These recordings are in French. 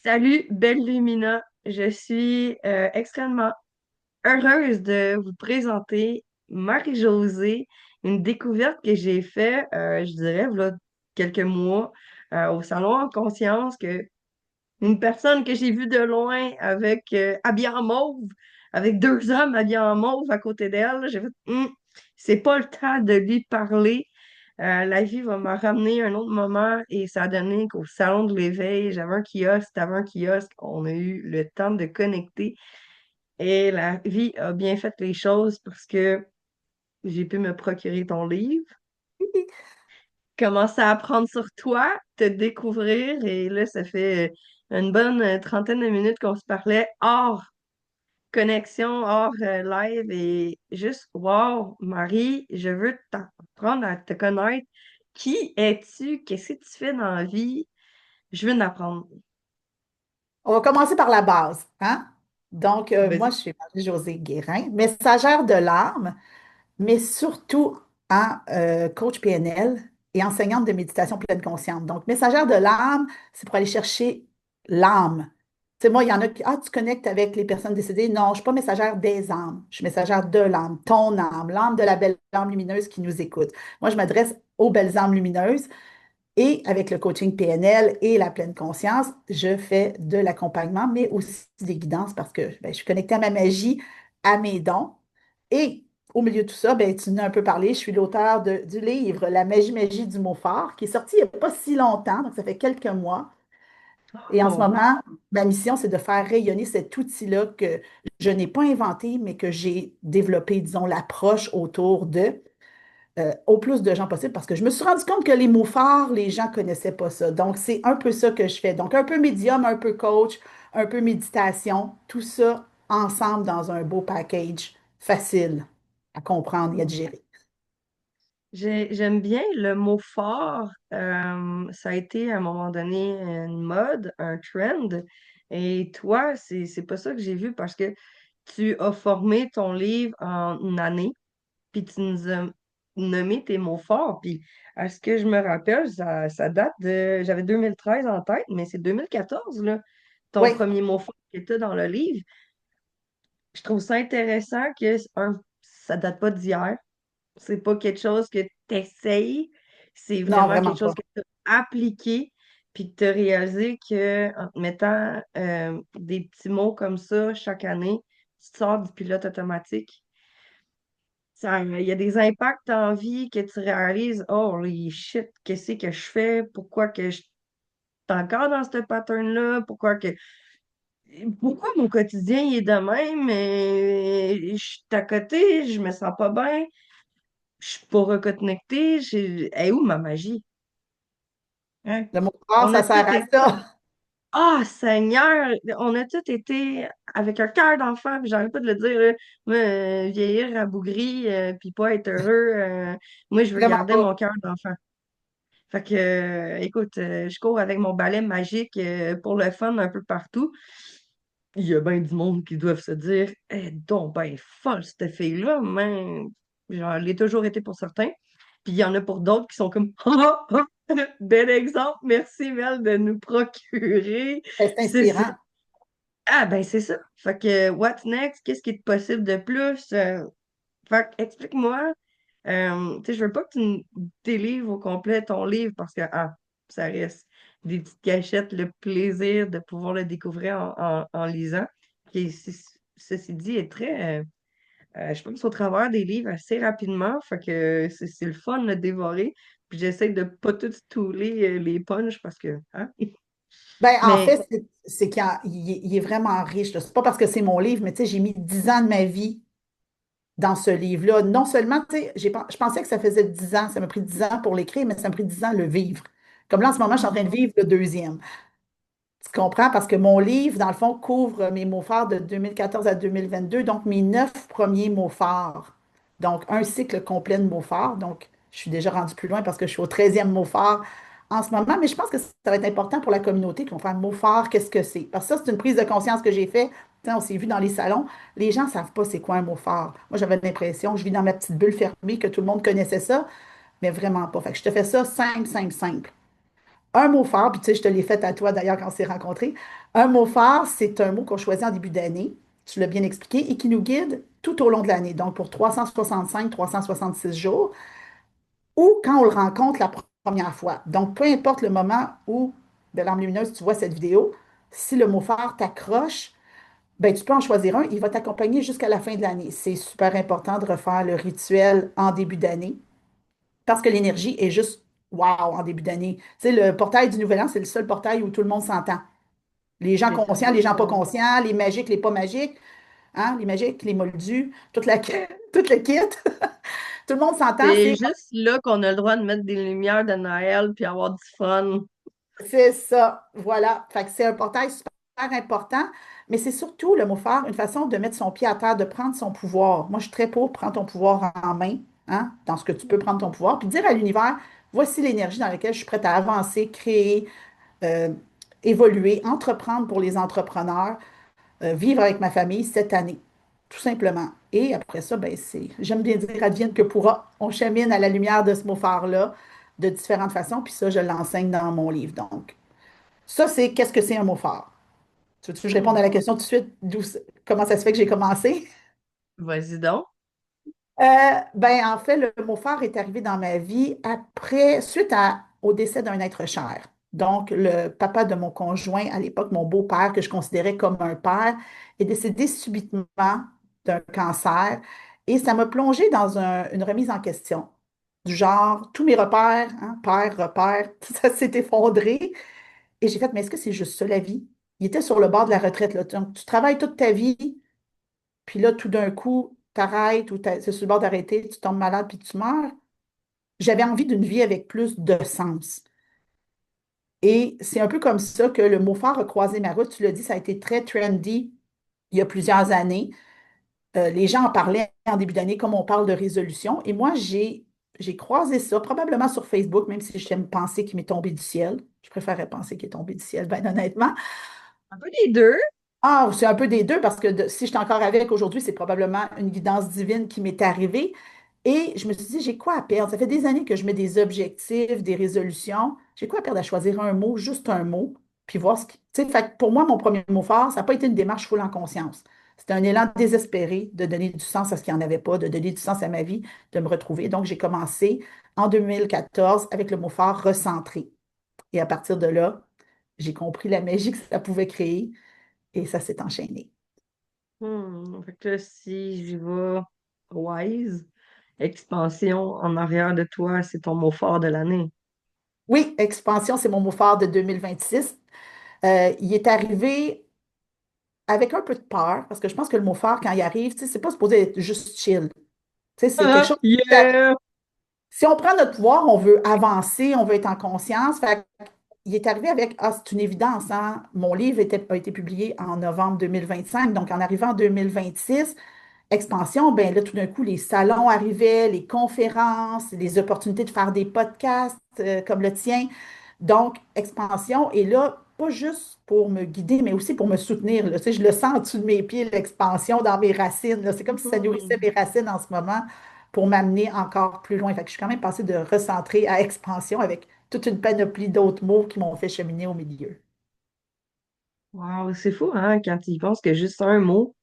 Salut, belle Lumina. Je suis extrêmement heureuse de vous présenter Marie-Josée, une découverte que j'ai faite, je dirais, voilà quelques mois, au Salon en Conscience, que une personne que j'ai vue de loin avec habillée en mauve, avec deux hommes habillés en mauve à côté d'elle. J'ai fait, c'est pas le temps de lui parler. La vie va me ramener un autre moment et ça a donné qu'au salon de l'éveil, j'avais un kiosque, t'avais un kiosque, on a eu le temps de connecter et la vie a bien fait les choses parce que j'ai pu me procurer ton livre, commencer à apprendre sur toi, te découvrir et là, ça fait une bonne trentaine de minutes qu'on se parlait hors connexion, hors live et juste, wow, Marie, je veux t'apprendre à te connaître. Qui es-tu? Qu'est-ce que tu fais dans la vie? Je veux en apprendre. On va commencer par la base, hein? Donc, moi, Vas-y. je suis Marie-Josée Guérin, messagère de l'âme, mais surtout coach PNL et enseignante de méditation pleine conscience. Donc, messagère de l'âme, c'est pour aller chercher l'âme. Tu sais, moi, il y en a qui, tu connectes avec les personnes décédées. Non, je ne suis pas messagère des âmes. Je suis messagère de l'âme, ton âme, l'âme de la belle âme lumineuse qui nous écoute. Moi, je m'adresse aux belles âmes lumineuses. Et avec le coaching PNL et la pleine conscience, je fais de l'accompagnement, mais aussi des guidances parce que ben, je suis connectée à ma magie, à mes dons. Et au milieu de tout ça, ben, tu en as un peu parlé, je suis l'auteur du livre La magie du mot fort, qui est sorti il n'y a pas si longtemps, donc ça fait quelques mois. Et en ce Oh, moment, ma mission, c'est de faire rayonner cet outil-là que je n'ai pas inventé, mais que j'ai développé, disons, l'approche autour de au plus de gens possible parce que je me suis rendu compte que les mots forts, les gens ne connaissaient pas ça. Donc, c'est un peu ça que je fais. Donc, un peu médium, un peu coach, un peu méditation, tout ça ensemble dans un beau package facile à comprendre et à oh. digérer. J'aime bien le mot fort. Ça a été à un moment donné une mode, un trend. Et toi, c'est pas ça que j'ai vu parce que tu as formé ton livre en une année, puis tu nous as nommé tes mots forts. Puis à ce que je me rappelle, ça date de. J'avais 2013 en tête, mais c'est 2014, là, ton Oui, premier mot fort qui était dans le livre. Je trouve ça intéressant que, ça date pas d'hier. C'est pas quelque chose que tu essayes, c'est non, vraiment quelque vraiment pas. chose que tu as appliqué, puis que tu as réalisé que en te mettant des petits mots comme ça chaque année, tu te sors du pilote automatique. Il y a des impacts en vie que tu réalises, oh, holy shit, qu'est-ce que je fais? Pourquoi que je suis encore dans ce pattern-là? Pourquoi mon quotidien il est de même? Je suis à côté, je me sens pas bien. Je suis pas reconnectée. Elle est où ma magie? Hein? Le mot fort, On a ça tout sert à été. ça. Ah, Seigneur! On a tout été avec un cœur d'enfant, puis j'arrête pas de le dire, là. Moi, vieillir rabougri, puis pas être heureux. Moi, je veux Vraiment garder pas. mon cœur d'enfant. Fait que, écoute, je cours avec mon balai magique pour le fun un peu partout. Il y a bien du monde qui doivent se dire, donc ben folle, cette fille-là, mais genre, elle l'ai toujours été pour certains. Puis il y en a pour d'autres qui sont comme ah, ah, bel exemple, merci Mel de nous procurer C'est ceci. inspirant. Ah ben c'est ça. Fait que what's next? Qu'est-ce qui est possible de plus? Fait que explique-moi. Tu sais, je veux pas que tu me délivres au complet ton livre parce que ça reste des petites cachettes, le plaisir de pouvoir le découvrir en lisant, qui, ceci dit, est très. Je pense au travers des livres assez rapidement, fait que c'est le fun de le dévorer. Puis j'essaie de pas tout stouler les punchs parce que. Hein? Ben, en Mais fait, c'est qu'il est vraiment riche, là. C'est pas parce que c'est mon livre, mais tu sais, j'ai mis 10 ans de ma vie dans ce livre-là. Non seulement, tu sais, je pensais que ça faisait 10 ans, ça m'a pris 10 ans pour l'écrire, mais ça m'a pris 10 ans de le vivre. Comme là, en ce moment, je suis en train de vivre le deuxième. Tu comprends? Parce que mon livre, dans le fond, couvre mes mots forts de 2014 à 2022, donc mes 9 premiers mots forts. Donc, un cycle complet de mots forts. Donc, je suis déjà rendue plus loin parce que je suis au 13e mot fort en ce moment, mais je pense que ça va être important pour la communauté qui vont faire mot fort, qu'est-ce que c'est? Parce que ça, c'est une prise de conscience que j'ai fait. Tu sais, on s'est vu dans les salons. Les gens ne savent pas c'est quoi un mot fort. Moi, j'avais l'impression, je vis dans ma petite bulle fermée, que tout le monde connaissait ça, mais vraiment pas. Fait que je te fais ça simple, simple, simple. Un mot phare, puis tu sais, je te l'ai fait à toi d'ailleurs quand on s'est rencontrés. Un mot phare, c'est un mot qu'on choisit en début d'année, tu l'as bien expliqué, et qui nous guide tout au long de l'année. Donc pour 365 jours, ou quand on le rencontre la première fois. Donc peu importe le moment où, de l'arme lumineuse, tu vois cette vidéo, si le mot phare t'accroche, ben, tu peux en choisir un, il va t'accompagner jusqu'à la fin de l'année. C'est super important de refaire le rituel en début d'année parce que l'énergie est juste wow en début d'année. Tu sais, le portail du Nouvel An, c'est le seul portail où tout le monde s'entend. Les gens C'est conscients, certain les gens pas que conscients, les magiques, les pas magiques, hein, les magiques, les moldus, toute le kit. Tout le monde s'entend, c'est juste là qu'on a le droit de mettre des lumières de Noël puis avoir du fun. c'est ça. Voilà. Fait que c'est un portail super important, mais c'est surtout le mot phare, une façon de mettre son pied à terre, de prendre son pouvoir. Moi, je suis très pour prendre ton pouvoir en main, hein, dans ce que tu peux prendre ton pouvoir, puis dire à l'univers, voici l'énergie dans laquelle je suis prête à avancer, créer, euh, évoluer, entreprendre pour les entrepreneurs, vivre avec ma famille cette année, tout simplement. Et après ça, ben j'aime bien dire advienne que pourra. On chemine à la lumière de ce mot phare-là de différentes façons, puis ça, je l'enseigne dans mon livre. Donc, ça, c'est qu'est-ce que c'est un mot phare? Tu veux que je réponde à Hmm. la question tout de suite, comment ça se fait que j'ai commencé? Vas-y donc. Ben, en fait, le mot phare est arrivé dans ma vie au décès d'un être cher. Donc, le papa de mon conjoint, à l'époque, mon beau-père, que je considérais comme un père, est décédé subitement d'un cancer. Et ça m'a plongé dans une remise en question. Du genre, tous mes repères, hein, père, repère, tout ça s'est effondré. Et j'ai fait, mais est-ce que c'est juste ça la vie? Il était sur le bord de la retraite, là. Donc, tu travailles toute ta vie, puis là, tout d'un coup, t'arrêtes ou c'est sur le bord d'arrêter, tu tombes malade puis tu meurs. J'avais envie d'une vie avec plus de sens. Et c'est un peu comme ça que le mot phare a croisé ma route. Tu l'as dit, ça a été très trendy il y a plusieurs années. Les gens en parlaient en début d'année comme on parle de résolution. Et moi, j'ai croisé ça, probablement sur Facebook, même si j'aime penser qu'il m'est tombé du ciel. Je préférerais penser qu'il est tombé du ciel, ben honnêtement. Un peu les deux. Ah, c'est un peu des deux parce que si je suis encore avec aujourd'hui, c'est probablement une guidance divine qui m'est arrivée. Et je me suis dit, j'ai quoi à perdre? Ça fait des années que je mets des objectifs, des résolutions. J'ai quoi à perdre à choisir un mot, juste un mot, puis voir ce qui. Tu sais, fait que pour moi, mon premier mot fort, ça n'a pas été une démarche full en conscience. C'était un élan désespéré de donner du sens à ce qu'il n'y en avait pas, de donner du sens à ma vie, de me retrouver. Donc, j'ai commencé en 2014 avec le mot fort recentré. Et à partir de là, j'ai compris la magie que ça pouvait créer et ça s'est enchaîné. Fait que là, si je vais wise, expansion en arrière de toi, c'est ton mot fort de l'année. Oui, expansion, c'est mon mot fort de 2026. Il est arrivé avec un peu de peur, parce que je pense que le mot fort, quand il arrive, tu sais, c'est pas supposé être juste chill. Tu sais, c'est quelque Ah, chose. yeah! Si on prend notre pouvoir, on veut avancer, on veut être en conscience. Fait il est arrivé avec, ah, c'est une évidence, hein? Mon livre a été publié en novembre 2025, donc en arrivant en 2026, expansion, ben là, tout d'un coup, les salons arrivaient, les conférences, les opportunités de faire des podcasts comme le tien. Donc, expansion est là, pas juste pour me guider, mais aussi pour me soutenir. Là. Tu sais, je le sens en dessous de mes pieds, l'expansion dans mes racines. Là. C'est comme si ça nourrissait Hmm. mes racines en ce moment pour m'amener encore plus loin. Fait que je suis quand même passée de recentrer à expansion avec toute une panoplie d'autres mots qui m'ont fait cheminer au milieu. Wow, c'est fou, hein, quand tu y penses que juste un mot,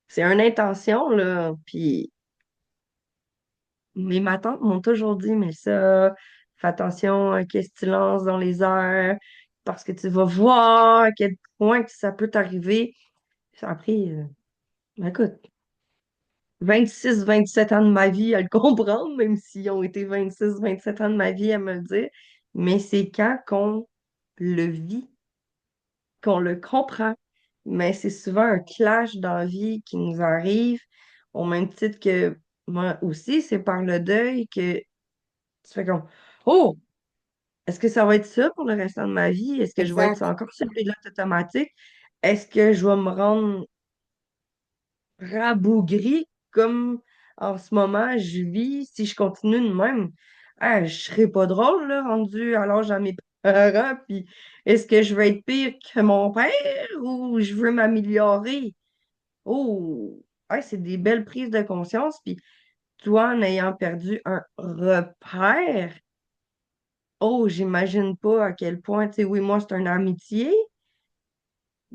c'est une intention, là. Puis ma tantes m'ont toujours dit, mais ça, fais attention à qu'est-ce que tu lances dans les airs, parce que tu vas voir à quel point que ça peut t'arriver. Ça a pris, écoute, 26 27 ans de ma vie à le comprendre, même s'ils ont été 26 27 ans de ma vie à me le dire. Mais c'est quand qu'on le vit, qu'on le comprend. Mais c'est souvent un clash dans la vie qui nous arrive, au même titre que moi aussi, c'est par le deuil que tu fais comme Oh, est-ce que ça va être ça pour le restant de ma vie? Est-ce que je vais être Exact. encore sur le pilote automatique? Est-ce que je vais me rendre rabougrie comme en ce moment je vis si je continue de même? Ah, je serais pas drôle, là, rendu à l'âge à mes parents. Puis est-ce que je vais être pire que mon père ou je veux m'améliorer? Oh, ouais, c'est des belles prises de conscience. Puis toi, en ayant perdu un repère, oh, j'imagine pas à quel point, tu sais, oui, moi, c'est une amitié,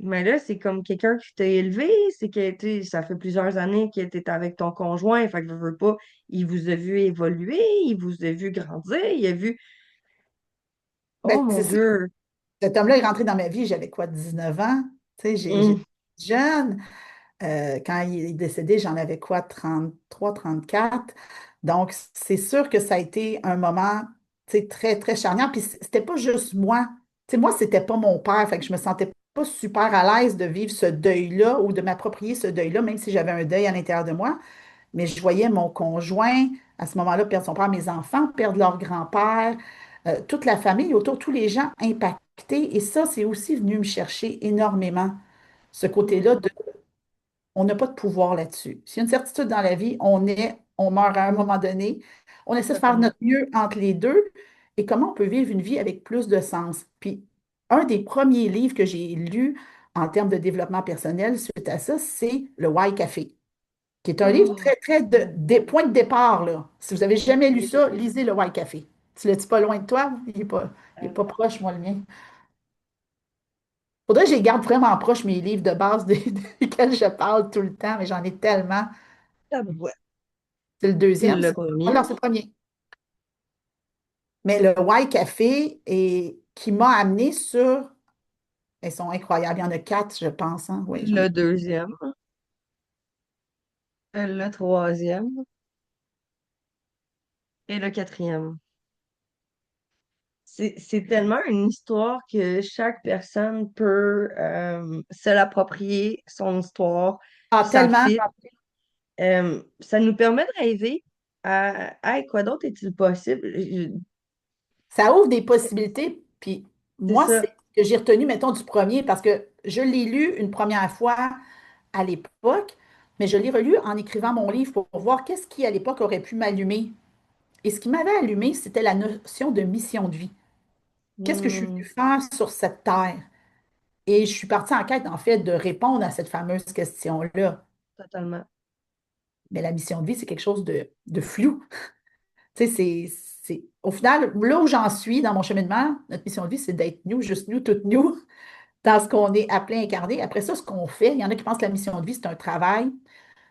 mais là, c'est comme quelqu'un qui t'a élevé, c'est que, tu sais, ça fait plusieurs années que t'es avec ton conjoint, fait que veux pas, il vous a vu évoluer, il vous a vu grandir, il a vu, Ben, oh mon c'est ça. Dieu. Cet homme-là est rentré dans ma vie, j'avais quoi, 19 ans? Tu sais, Hum, j'étais jeune. Quand il est décédé, j'en avais quoi, 33, 34. Donc, c'est sûr que ça a été un moment, tu sais, très, très charnière. Puis, c'était pas juste moi. Tu sais, moi, c'était pas mon père. Fait que je me sentais pas super à l'aise de vivre ce deuil-là ou de m'approprier ce deuil-là, même si j'avais un deuil à l'intérieur de moi. Mais je voyais mon conjoint, à ce moment-là, perdre son père, mes enfants, perdre leur grand-père, toute la famille autour, tous les gens impactés. Et ça, c'est aussi venu me chercher énormément, ce côté-là hum, de on n'a pas de pouvoir là-dessus. S'il y a une certitude dans la vie, on meurt à un moment donné. On essaie de faire totalement. notre mieux entre les deux et comment on peut vivre une vie avec plus de sens. Puis, un des premiers livres que j'ai lus en termes de développement personnel suite à ça, c'est le Why Café, qui est un livre Oh, très, très des points de départ, là. Si vous avez jamais lu ok. ça, lisez le Why Café. Tu l'as-tu pas loin de toi? Il est pas proche, moi, le mien. Faudrait que je les garde vraiment proche, mes livres de base desquels je parle tout le temps, mais j'en ai tellement. Ah, ben, ouais. C'est le C'est deuxième, le ça? Ah premier. non, c'est le premier. Mais le Y Café qui m'a amené sur. Elles sont incroyables. Il y en a quatre, je pense, hein. Oui, j'en Le ai. deuxième. Le troisième. Et le quatrième. C'est tellement une histoire que chaque personne peut se l'approprier, son histoire, Ah, puis ça tellement. fit. Ça nous permet de rêver à hey, quoi d'autre est-il possible? Ça ouvre des possibilités. Puis C'est moi, c'est ça. ce que j'ai retenu, mettons, du premier, parce que je l'ai lu une première fois à l'époque, mais je l'ai relu en écrivant mon livre pour voir qu'est-ce qui, à l'époque, aurait pu m'allumer. Et ce qui m'avait allumé, c'était la notion de mission de vie. Qu'est-ce que je suis Hmm, venue faire sur cette terre? Et je suis partie en quête, en fait, de répondre à cette fameuse question-là. totalement. Mais la mission de vie, c'est quelque chose de flou. Tu sais, au final, là où j'en suis dans mon cheminement, notre mission de vie, c'est d'être nous, juste nous, toutes nous, dans ce qu'on est appelé à incarner. Après ça, ce qu'on fait, il y en a qui pensent que la mission de vie, c'est un travail.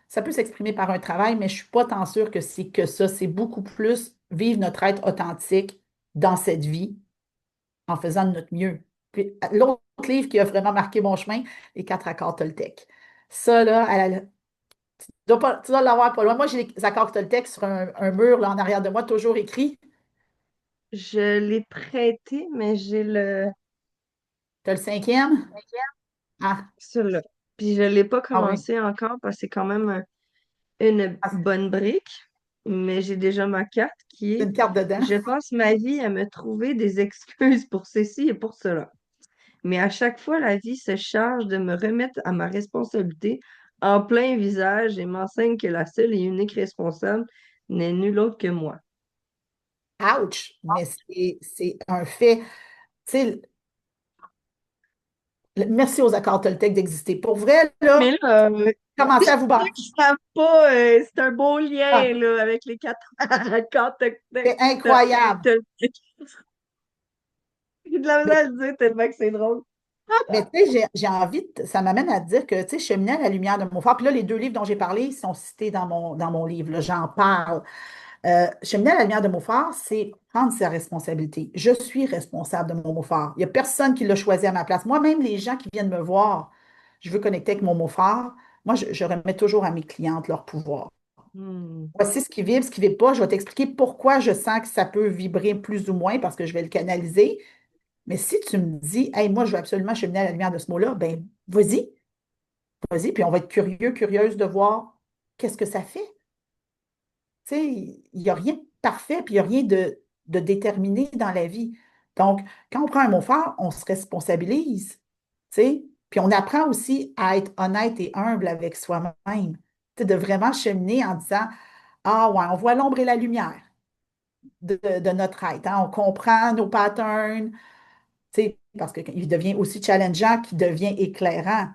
Ça peut s'exprimer par un travail, mais je ne suis pas tant sûre que c'est que ça. C'est beaucoup plus vivre notre être authentique dans cette vie en faisant de notre mieux. Puis, l'autre livre qui a vraiment marqué mon chemin, Les quatre accords Toltec. Ça, là, tu dois l'avoir pas loin. Moi, j'ai les accords Toltec sur un mur là, en arrière de moi, toujours écrit. Je l'ai prêté, mais j'ai le Tu as le cinquième? Ah, celui-là. Puis je l'ai pas ah oui. commencé encore parce que c'est quand même une Ah, bonne brique, mais j'ai déjà ma carte qui c'est est une carte dedans. je passe ma vie à me trouver des excuses pour ceci et pour cela. Mais à chaque fois, la vie se charge de me remettre à ma responsabilité en plein visage et m'enseigne que la seule et unique responsable n'est nulle autre que moi. Ouch! Mais c'est un fait. Tu sais, merci aux accords Toltec d'exister. Pour vrai, Mais là, là, commencez à vous ceux battre. qui savent pas, c'est un beau lien Ah, là, avec les quatre accords c'est incroyable. J'ai de la misère Mais, à le dire tellement que c'est drôle. mais tu sais, j'ai envie, ça m'amène à te dire que, tu sais, cheminer à la lumière de mon phare. Puis là, les deux livres dont j'ai parlé, ils sont cités dans mon livre. Là, j'en parle. Cheminer à la lumière de mon phare, c'est prendre sa responsabilité. Je suis responsable de mon mot phare. Il n'y a personne qui l'a choisi à ma place. Moi-même, les gens qui viennent me voir, je veux connecter avec mon mot phare. Moi, je remets toujours à mes clientes leur pouvoir. Hmm. Voici ce qui vibre pas. Je vais t'expliquer pourquoi je sens que ça peut vibrer plus ou moins parce que je vais le canaliser. Mais si tu me dis, hey, moi, je veux absolument cheminer à la lumière de ce mot-là, ben, vas-y, vas-y, puis on va être curieux, curieuse de voir qu'est-ce que ça fait. Tu sais, il n'y a rien de parfait, puis il n'y a rien de déterminé dans la vie. Donc, quand on prend un mot fort, on se responsabilise, tu sais, puis on apprend aussi à être honnête et humble avec soi-même. Tu sais, de vraiment cheminer en disant, ah ouais, on voit l'ombre et la lumière de notre être, hein. On comprend nos patterns, tu sais, parce qu'il devient aussi challengeant, qu'il devient éclairant.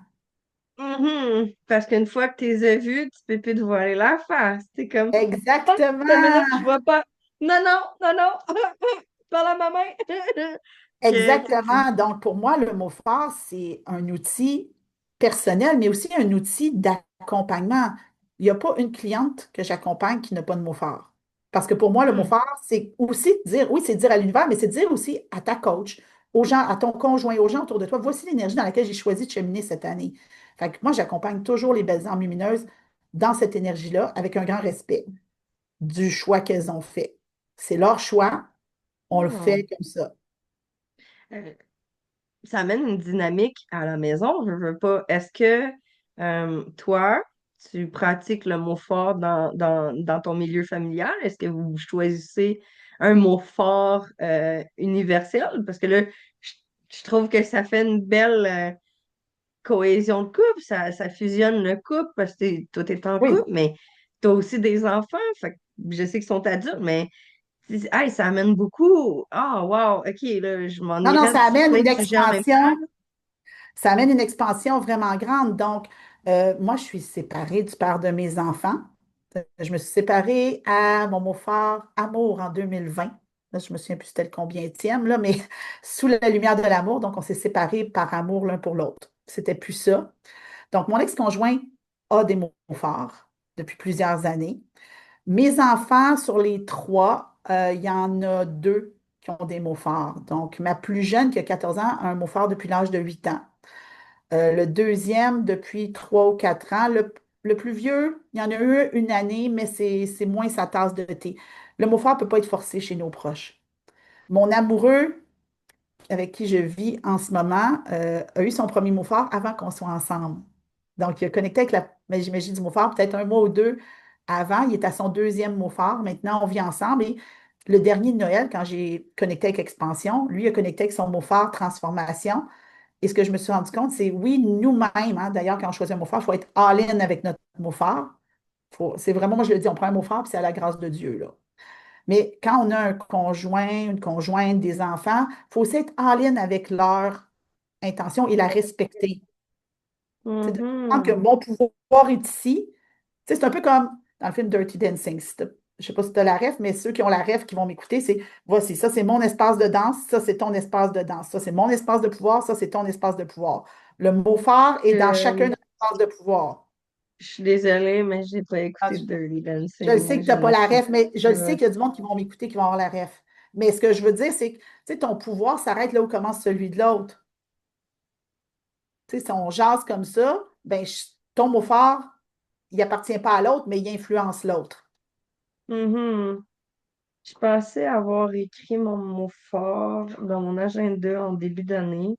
Mhm. Parce qu'une fois que tu les as vus, tu peux plus te voiler la face. C'est comme, oh, une minute, je Exactement! vois pas. Non, non, non, non. parles à ma main. Exactement. Donc, pour moi, le mot fort, c'est un outil personnel, mais aussi un outil d'accompagnement. Il n'y a pas une cliente que j'accompagne qui n'a pas de mot fort. Parce que pour moi, le mot Mhm. fort, c'est aussi dire, oui, c'est dire à l'univers, mais c'est dire aussi à ta coach, aux gens, à ton conjoint, aux gens autour de toi, voici l'énergie dans laquelle j'ai choisi de cheminer cette année. Fait que moi, j'accompagne toujours les belles âmes lumineuses dans cette énergie-là avec un grand respect du choix qu'elles ont fait. C'est leur choix, on le fait Hmm. comme ça. Euh, Ça amène une dynamique à la maison, je veux pas. Est-ce que toi, tu pratiques le mot fort dans ton milieu familial? Est-ce que vous choisissez un mot fort universel? Parce que là, je, je trouve que ça fait une belle cohésion de couple, ça fusionne le couple parce que toi, t'es en couple, Oui. mais t'as aussi des enfants, fait que je sais qu'ils sont adultes, mais hey, ça amène beaucoup. Ah, wow, ok, là, je m'en Non, non, irais ça sur amène plein une de sujets en même temps. expansion. Ça amène une expansion vraiment grande. Donc, moi, je suis séparée du père de mes enfants. Je me suis séparée à mon mot fort amour en 2020. Là, je me souviens plus c'était le combienième, là, mais sous la lumière de l'amour. Donc, on s'est séparés par amour l'un pour l'autre. C'était plus ça. Donc, mon ex-conjoint a des mots forts depuis plusieurs années. Mes enfants, sur les trois, il y en a deux qui ont des mots forts. Donc, ma plus jeune, qui a 14 ans, a un mot fort depuis l'âge de 8 ans. Le deuxième, depuis 3 ou 4 ans. Le plus vieux, il y en a eu une année, mais c'est moins sa tasse de thé. Le mot fort ne peut pas être forcé chez nos proches. Mon amoureux, avec qui je vis en ce moment, a eu son premier mot fort avant qu'on soit ensemble. Donc, il a connecté avec la magie du mot fort, peut-être un mois ou deux avant. Il est à son deuxième mot fort. Maintenant, on vit ensemble. Et le dernier de Noël, quand j'ai connecté avec Expansion, lui a connecté avec son mot fort transformation. Et ce que je me suis rendu compte, c'est oui, nous-mêmes, hein, d'ailleurs, quand on choisit un mot fort, il faut être all-in avec notre mot fort. C'est vraiment, moi je le dis, on prend un mot fort, puis c'est à la grâce de Dieu, là. Mais quand on a un conjoint, une conjointe, des enfants, il faut aussi être all-in avec leur intention et la respecter. C'est de comprendre que Mhm. mon pouvoir est ici. Tu sais, c'est un peu comme dans le film Dirty Dancing. Je ne sais pas si tu as la ref, mais ceux qui ont la ref qui vont m'écouter, c'est voici, ça c'est mon espace de danse, ça c'est ton espace de danse, ça c'est mon espace de pouvoir, ça c'est ton espace de pouvoir. Le mot phare est dans chacun de Euh, nos espaces de pouvoir. je suis désolée, mais j'ai pas Ah, écouté Dirty je le Dancing. sais Moi, que tu n'as je pas ne la suis ref, mais je le sais pas. qu'il y a du monde qui vont m'écouter, qui vont avoir la ref. Mais ce que je veux dire, c'est que tu sais, ton pouvoir s'arrête là où commence celui de l'autre. Tu sais, si on jase comme ça, ben, ton mot fort, il appartient pas à l'autre, mais il influence l'autre. Mhm. Je pensais avoir écrit mon mot fort dans mon agenda en début d'année.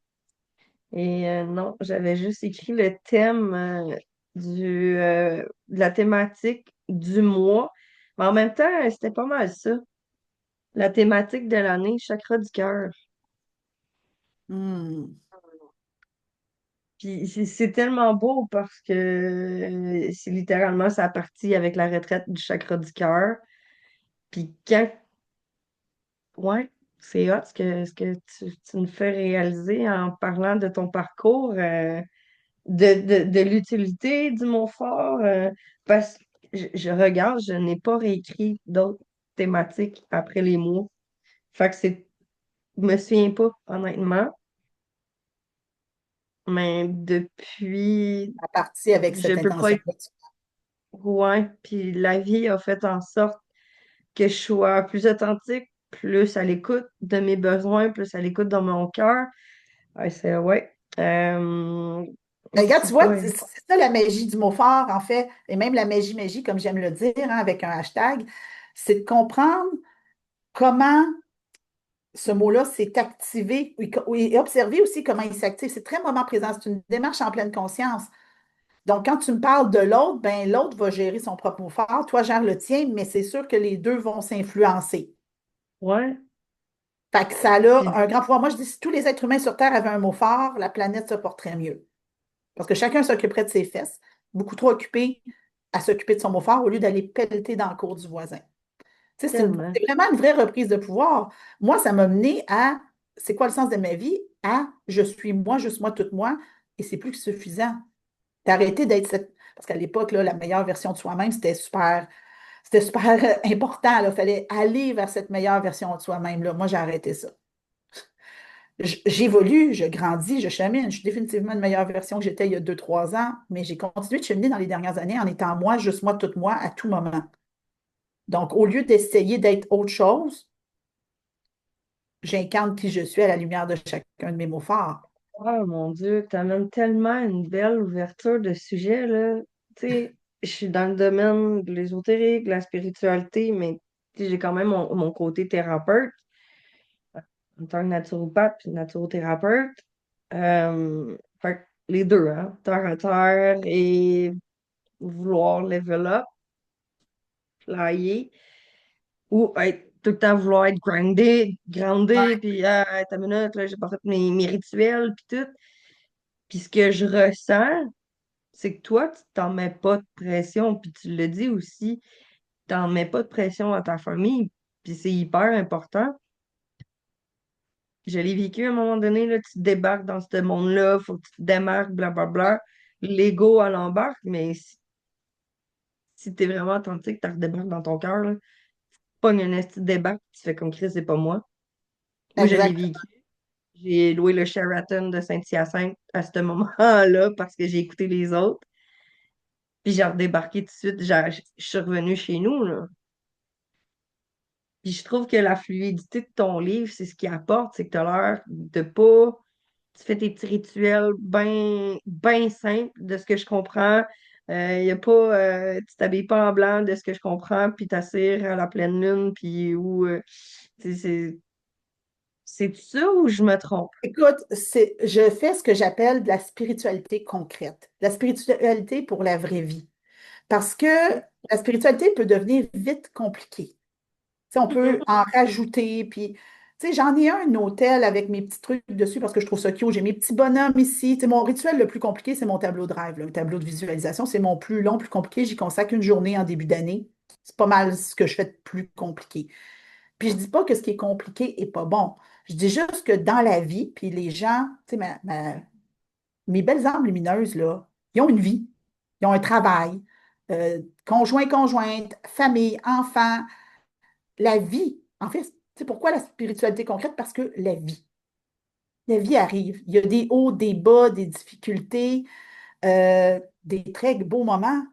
Et non, j'avais juste écrit le thème de la thématique du mois. Mais en même temps, c'était pas mal ça. La thématique de l'année, chakra du cœur. Hmm. Puis c'est tellement beau parce que c'est littéralement sa partie avec la retraite du chakra du cœur. Puis quand, ouais, c'est hot ce que tu me fais réaliser en parlant de ton parcours, de l'utilité du mot fort, parce que je regarde, je n'ai pas réécrit d'autres thématiques après les mots. Fait que je me souviens pas, honnêtement, mais depuis, À partir avec je cette peux pas être intention-là. loin, puis la vie a fait en sorte que je sois plus authentique, plus à l'écoute de mes besoins, plus à l'écoute de mon cœur. Ouais, c'est, ouais. Mais regarde, tu C'est vois, quoi? c'est ça la magie du mot fort, en fait, et même la magie, comme j'aime le dire, hein, avec un hashtag, c'est de comprendre comment ce mot-là s'est activé et observer aussi comment il s'active. C'est très moment présent, c'est une démarche en pleine conscience. Donc, quand tu me parles de l'autre, ben l'autre va gérer son propre mot fort, toi gères le tien, mais c'est sûr que les deux vont s'influencer. Ouais. Fait que ça a Puis, un grand pouvoir. Moi, je dis, si tous les êtres humains sur Terre avaient un mot fort, la planète se porterait mieux. Parce que chacun s'occuperait de ses fesses, beaucoup trop occupé à s'occuper de son beau-frère au lieu d'aller pelleter dans le cours du voisin. Tu sais, tellement. c'est vraiment une vraie reprise de pouvoir. Moi, ça m'a mené à, c'est quoi le sens de ma vie? À, je suis moi, juste moi, toute moi, et c'est plus que suffisant. D'arrêter d'être cette... Parce qu'à l'époque, là, la meilleure version de soi-même, c'était super, C'était super important, là. Il fallait aller vers cette meilleure version de soi-même, là. Moi, j'ai arrêté ça. J'évolue, je grandis, je chemine. Je suis définitivement une meilleure version que j'étais il y a 2, 3 ans, mais j'ai continué de cheminer dans les dernières années en étant moi, juste moi, toute moi, à tout moment. Donc, au lieu d'essayer d'être autre chose, j'incarne qui je suis à la lumière de chacun de mes mots forts. Oh mon Dieu, t'amènes tellement une belle ouverture de sujet, là. Tu sais, je suis dans le domaine de l'ésotérique, de la spiritualité, mais tu sais, j'ai quand même mon côté thérapeute, en tant que naturopathe puis naturothérapeute. Fait que les deux, hein, terre à terre et vouloir level up, flyer, ou être tout le temps vouloir être groundé, Ouais, puis ta minute, là, j'ai pas fait mes rituels, puis tout. Puis ce que je ressens, c'est que toi, tu t'en mets pas de pression, puis tu le dis aussi, t'en mets pas de pression à ta famille, puis c'est hyper important. Je l'ai vécu à un moment donné, là, tu te débarques dans ce monde-là, faut que tu te démarques, ouais, blablabla. L'ego à l'embarque, mais si t'es vraiment authentique, tu redébarques dans ton cœur, là, pognes un esti de débarque, tu fais comme Chris, c'est pas moi. Moi, je l'ai exactement. vécu. J'ai loué le Sheraton de Saint-Hyacinthe à ce moment-là parce que j'ai écouté les autres. Puis j'ai redébarqué tout de suite. Je suis revenue chez nous, là. Puis je trouve que la fluidité de ton livre, c'est ce qui apporte, c'est que tu as l'air de pas. Tu fais tes petits rituels bien ben simples de ce que je comprends. Y a pas, tu t'habilles pas en blanc de ce que je comprends, puis t'assires à la pleine lune, puis où. C'est ça ou je me trompe? Écoute, je fais ce que j'appelle de la spiritualité concrète, la spiritualité pour la vraie vie. Parce que la spiritualité peut devenir vite compliquée. Tu sais, on peut en rajouter, puis, tu sais, j'en ai un hôtel avec mes petits trucs dessus parce que je trouve ça cute. J'ai mes petits bonhommes ici. Tu sais, mon rituel le plus compliqué, c'est mon tableau de rêve, là, un tableau de visualisation. C'est mon plus long, plus compliqué. J'y consacre une journée en début d'année. C'est pas mal ce que je fais de plus compliqué. Puis je dis pas que ce qui est compliqué est pas bon. Je dis juste que dans la vie, puis les gens, tu sais, mes belles âmes lumineuses, là, ils ont une vie, ils ont un travail, conjoint, conjointe, famille, enfants, la vie. En fait, c'est pourquoi la spiritualité concrète? Parce que la vie arrive. Il y a des hauts, des bas, des difficultés, des très beaux moments.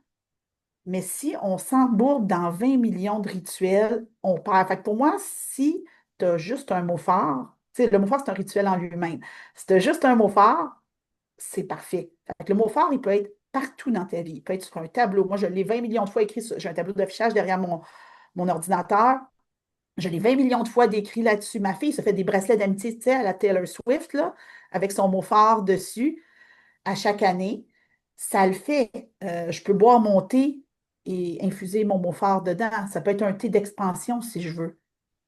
Mais si on s'embourbe dans 20 millions de rituels, on perd. Fait que pour moi, si tu as juste un mot fort, tu sais, le mot fort, c'est un rituel en lui-même. Si tu as juste un mot fort, c'est parfait. Fait que le mot fort, il peut être partout dans ta vie. Il peut être sur un tableau. Moi, je l'ai 20 millions de fois écrit. J'ai un tableau d'affichage derrière mon ordinateur. Je l'ai 20 millions de fois décrit là-dessus. Ma fille se fait des bracelets d'amitié, tu sais, à la Taylor Swift, là, avec son mot fort dessus à chaque année. Ça le fait. Je peux boire mon thé et infuser mon mot fort dedans. Ça peut être un thé d'expansion si je veux.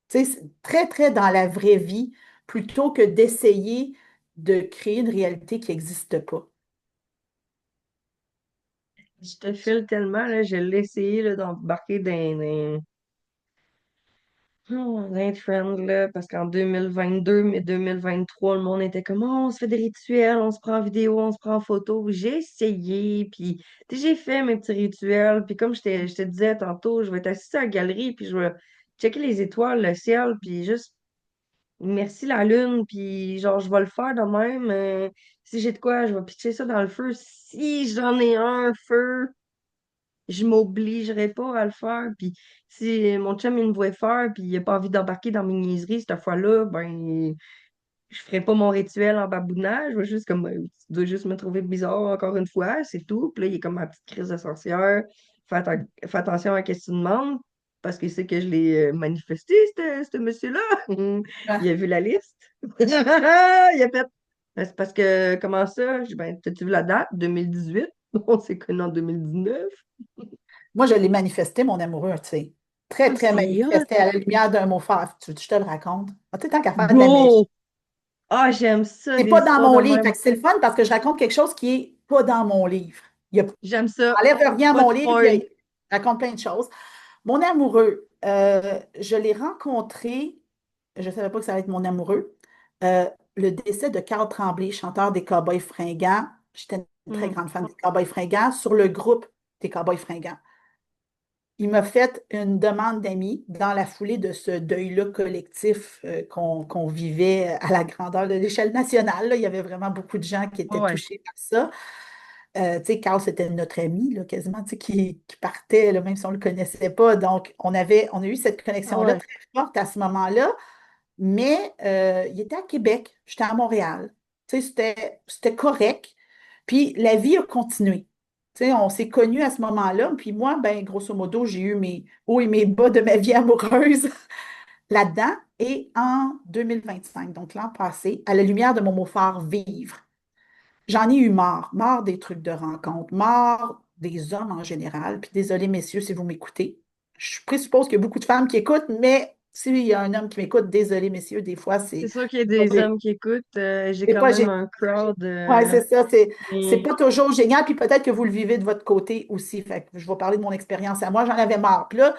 Tu sais, c'est très, très dans la vraie vie, plutôt que d'essayer de créer une réalité qui n'existe pas. Je te file tellement, là, je l'ai essayé là, d'embarquer dans un trend, là, parce qu'en 2022, mais 2023, le monde était comme, oh, on se fait des rituels, on se prend en vidéo, on se prend en photo. J'ai essayé, puis tu sais, j'ai fait mes petits rituels, puis comme je te disais tantôt, je vais être assise à la galerie, puis je vais checker les étoiles, le ciel, puis juste merci la lune, puis genre, je vais le faire de même. Si j'ai de quoi, je vais pitcher ça dans le feu. Si j'en ai un feu, je m'obligerai pas à le faire. Puis si mon chum, il me voit faire, puis il a pas envie d'embarquer dans mes niaiseries cette fois-là, ben, je ferai pas mon rituel en babounage. Je vais juste comme, tu dois juste me trouver bizarre encore une fois, c'est tout. Puis là, il est comme ma petite crise de sorcière. Fais attention à ce que tu demandes, parce qu'il sait que je l'ai manifesté, ce monsieur-là. Il a vu la liste. Il a fait. Ben, c'est parce que, comment ça? Je dis, ben, t'as-tu vu la date? 2018. On s'est connus en 2019. Moi, je l'ai manifesté, mon amoureux, tu sais. Très, Ah, très c'est hot! manifesté à la lumière d'un mot fort. Tu veux que je te le raconte? Ah, tu sais, tant qu'à faire de la magie. Go! Ah, j'aime ça, C'est des pas dans histoires de mon livre. Fait même. que c'est le fun parce que je raconte quelque chose qui est pas dans mon livre. J'aime ça. J'enlève rien à Pas de mon livre, spoil. je raconte plein de choses. Mon amoureux, je l'ai rencontré, je ne savais pas que ça allait être mon amoureux. Le décès de Carl Tremblay, chanteur des Cowboys Fringants. J'étais une très Hmm. grande fan des Cowboys Fringants sur le groupe des Cowboys Fringants. il m'a fait une demande d'amis dans la foulée de ce deuil-là collectif qu'on vivait à la grandeur de l'échelle nationale. Là. Il y avait vraiment beaucoup de gens qui étaient Ouais. touchés par ça. Tu sais, Carl, c'était notre ami, là, quasiment, tu sais, qui partait, là, même si on ne le connaissait pas. Donc, on a eu cette connexion-là Ouais. très forte à ce moment-là, mais il était à Québec, j'étais à Montréal. Tu sais, c'était correct. Puis, la vie a continué. Tu sais, on s'est connus à ce moment-là. Puis moi, ben, grosso modo, j'ai eu mes hauts et mes bas de ma vie amoureuse là-dedans. Et en 2025, donc l'an passé, à la lumière de mon mot phare vivre, j'en ai eu marre, marre des trucs de rencontre, marre des hommes en général. Puis désolé, messieurs, si vous m'écoutez. Je présuppose qu'il y a beaucoup de femmes qui écoutent, mais s'il y a un homme qui m'écoute, désolé, messieurs, des fois, C'est c'est sûr qu'il y a pas, des hommes qui écoutent. J'ai c'est quand pas même génial. un crowd. Ouais, c'est ça, c'est Mais pas toujours génial, puis peut-être que vous le vivez de votre côté aussi. Fait que je vais parler de mon expérience à moi, j'en avais marre. Puis là,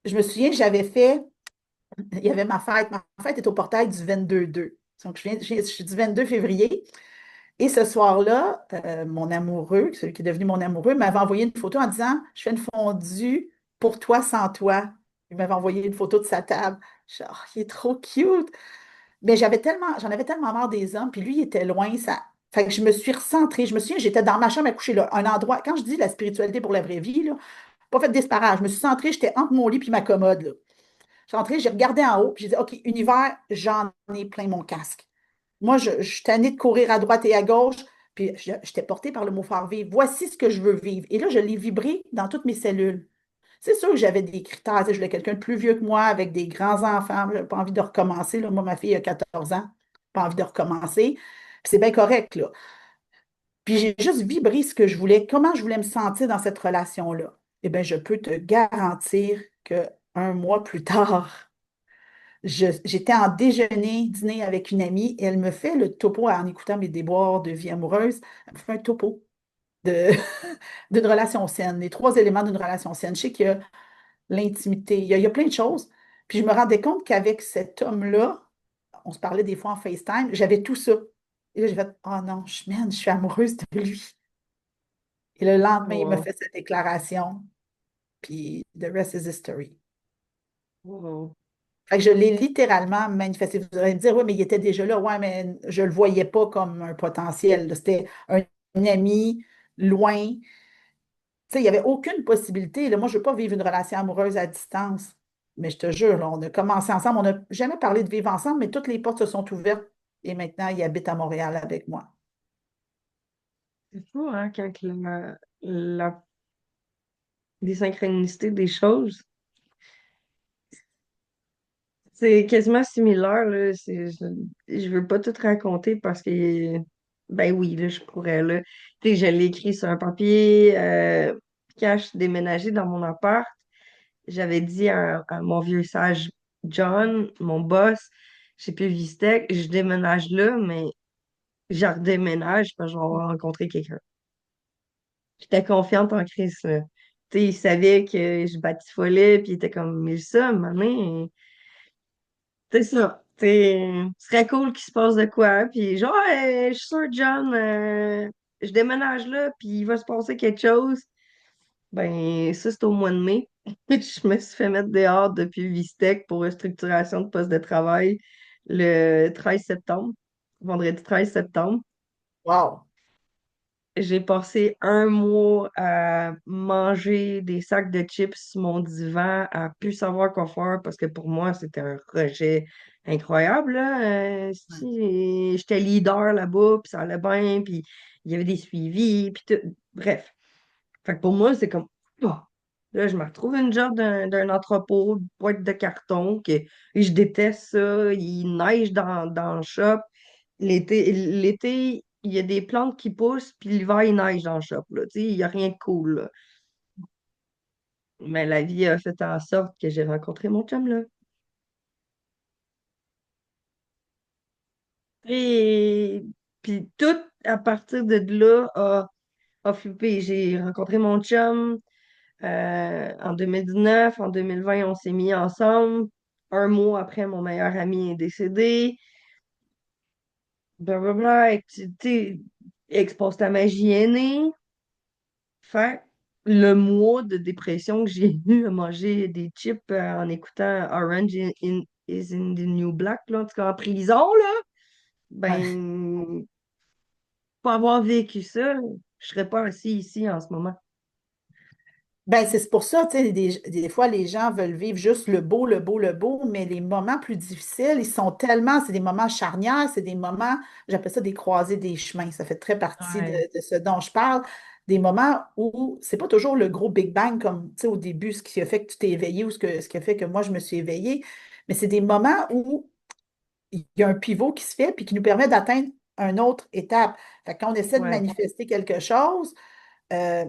je me souviens que j'avais fait, il y avait ma fête est au portail du 22-2. Donc, je suis du 22 février. Et ce soir-là, mon amoureux, celui qui est devenu mon amoureux, m'avait envoyé une photo en disant, je fais une fondue pour toi sans toi. Il m'avait envoyé une photo de sa table. Je suis, oh, il est trop cute. Mais j'en avais tellement marre des hommes, puis lui, il était loin, ça. Fait que je me suis recentrée. Je me souviens, j'étais dans ma chambre à coucher, là, un endroit. Quand je dis la spiritualité pour la vraie vie, là, pas fait d'esparage. Je me suis centrée, j'étais entre mon lit puis ma commode, là. Je suis entrée, j'ai regardé en haut, puis j'ai dit, OK, univers, j'en ai plein mon casque. Moi, je suis tannée de courir à droite et à gauche, puis j'étais portée par le mot faire vivre. Voici ce que je veux vivre. Et là, je l'ai vibré dans toutes mes cellules. C'est sûr que j'avais des critères. Tu sais, je voulais quelqu'un de plus vieux que moi, avec des grands enfants. Je n'avais pas envie de recommencer. Là. Moi, ma fille a 14 ans. Pas envie de recommencer. Puis c'est bien correct, là. Puis j'ai juste vibré ce que je voulais, comment je voulais me sentir dans cette relation-là. Eh bien, je peux te garantir que un mois plus tard, j'étais en déjeuner, dîner avec une amie et elle me fait le topo en écoutant mes déboires de vie amoureuse. Elle me fait un topo de, d'une relation saine, les trois éléments d'une relation saine. Je sais qu'il y a l'intimité, il y a plein de choses. Puis je me rendais compte qu'avec cet homme-là, on se parlait des fois en FaceTime, j'avais tout ça. Et là, j'ai fait, oh non, man, je suis amoureuse de lui. Et le lendemain, il me wow. fait cette déclaration, puis the rest is history. Wow. Fait que je l'ai littéralement manifesté. Vous allez me dire, oui, mais il était déjà là. Ouais, mais je ne le voyais pas comme un potentiel, là. C'était un ami loin. Tu sais, il n'y avait aucune possibilité. Là. Moi, je ne veux pas vivre une relation amoureuse à distance. Mais je te jure, là, on a commencé ensemble. On n'a jamais parlé de vivre ensemble, mais toutes les portes se sont ouvertes. Et maintenant, il habite à Montréal avec moi. C'est fou, hein, quand la désynchronicité des choses, c'est quasiment similaire, là. Je veux pas tout raconter parce que, ben oui, là, je pourrais, là. Tu sais, je l'ai écrit sur un papier, quand je suis déménagée dans mon appart, j'avais dit à mon vieux sage John, mon boss, chez Puvistec, je déménage là, mais je redéménage parce que je vais rencontrer quelqu'un. J'étais confiante en Chris, là. Tu sais, il savait que je batifolais, puis il était comme, mais ça, maintenant, c'est ça. Ce serait cool qu'il se passe de quoi. Puis genre, je suis sûre, John, je déménage là, puis il va se passer quelque chose. Ben, ça, c'est au mois de mai. Je me suis fait mettre dehors depuis Vistec pour restructuration de poste de travail le 13 septembre, vendredi 13 septembre. Wow! J'ai passé un mois à manger des sacs de chips sur mon divan, à plus savoir quoi faire parce que pour moi, c'était un rejet incroyable, là. Ouais. Si, j'étais leader là-bas, puis ça allait bien, puis il y avait des suivis, puis tout. Bref. Fait que pour moi, c'est comme, oh. Là, je me retrouve une job d'un entrepôt, de boîte de carton, et je déteste ça. Il neige dans le shop. L'été, il y a des plantes qui poussent, puis l'hiver, il neige dans le shop, là. Tu sais, il n'y a rien de cool, là. Mais la vie a fait en sorte que j'ai rencontré mon chum, là. Et puis tout à partir de là a flippé. J'ai rencontré mon chum en 2019. En 2020, on s'est mis ensemble. Un mois après, mon meilleur ami est décédé. Blablabla, expose ta magie est née. Fait. le mois de dépression que j'ai eu à manger des chips en écoutant is in the New Black, là, en tout cas en prison, là, Ouais. ben, pour avoir vécu ça, je serais pas assis ici en ce moment. Ben, c'est pour ça, tu sais, des fois, les gens veulent vivre juste le beau, le beau, le beau, mais les moments plus difficiles, ils sont tellement, c'est des moments charnières, c'est des moments, j'appelle ça des croisées des chemins. Ça fait très partie Ouais, de ce dont je parle. Des moments où c'est pas toujours le gros Big Bang comme, tu sais, au début, ce qui a fait que tu t'es éveillé ou ce qui a fait que moi, je me suis éveillée, mais c'est des moments où il y a un pivot qui se fait puis qui nous permet d'atteindre une autre étape. Fait que quand on essaie de ouais, manifester quelque chose, euh,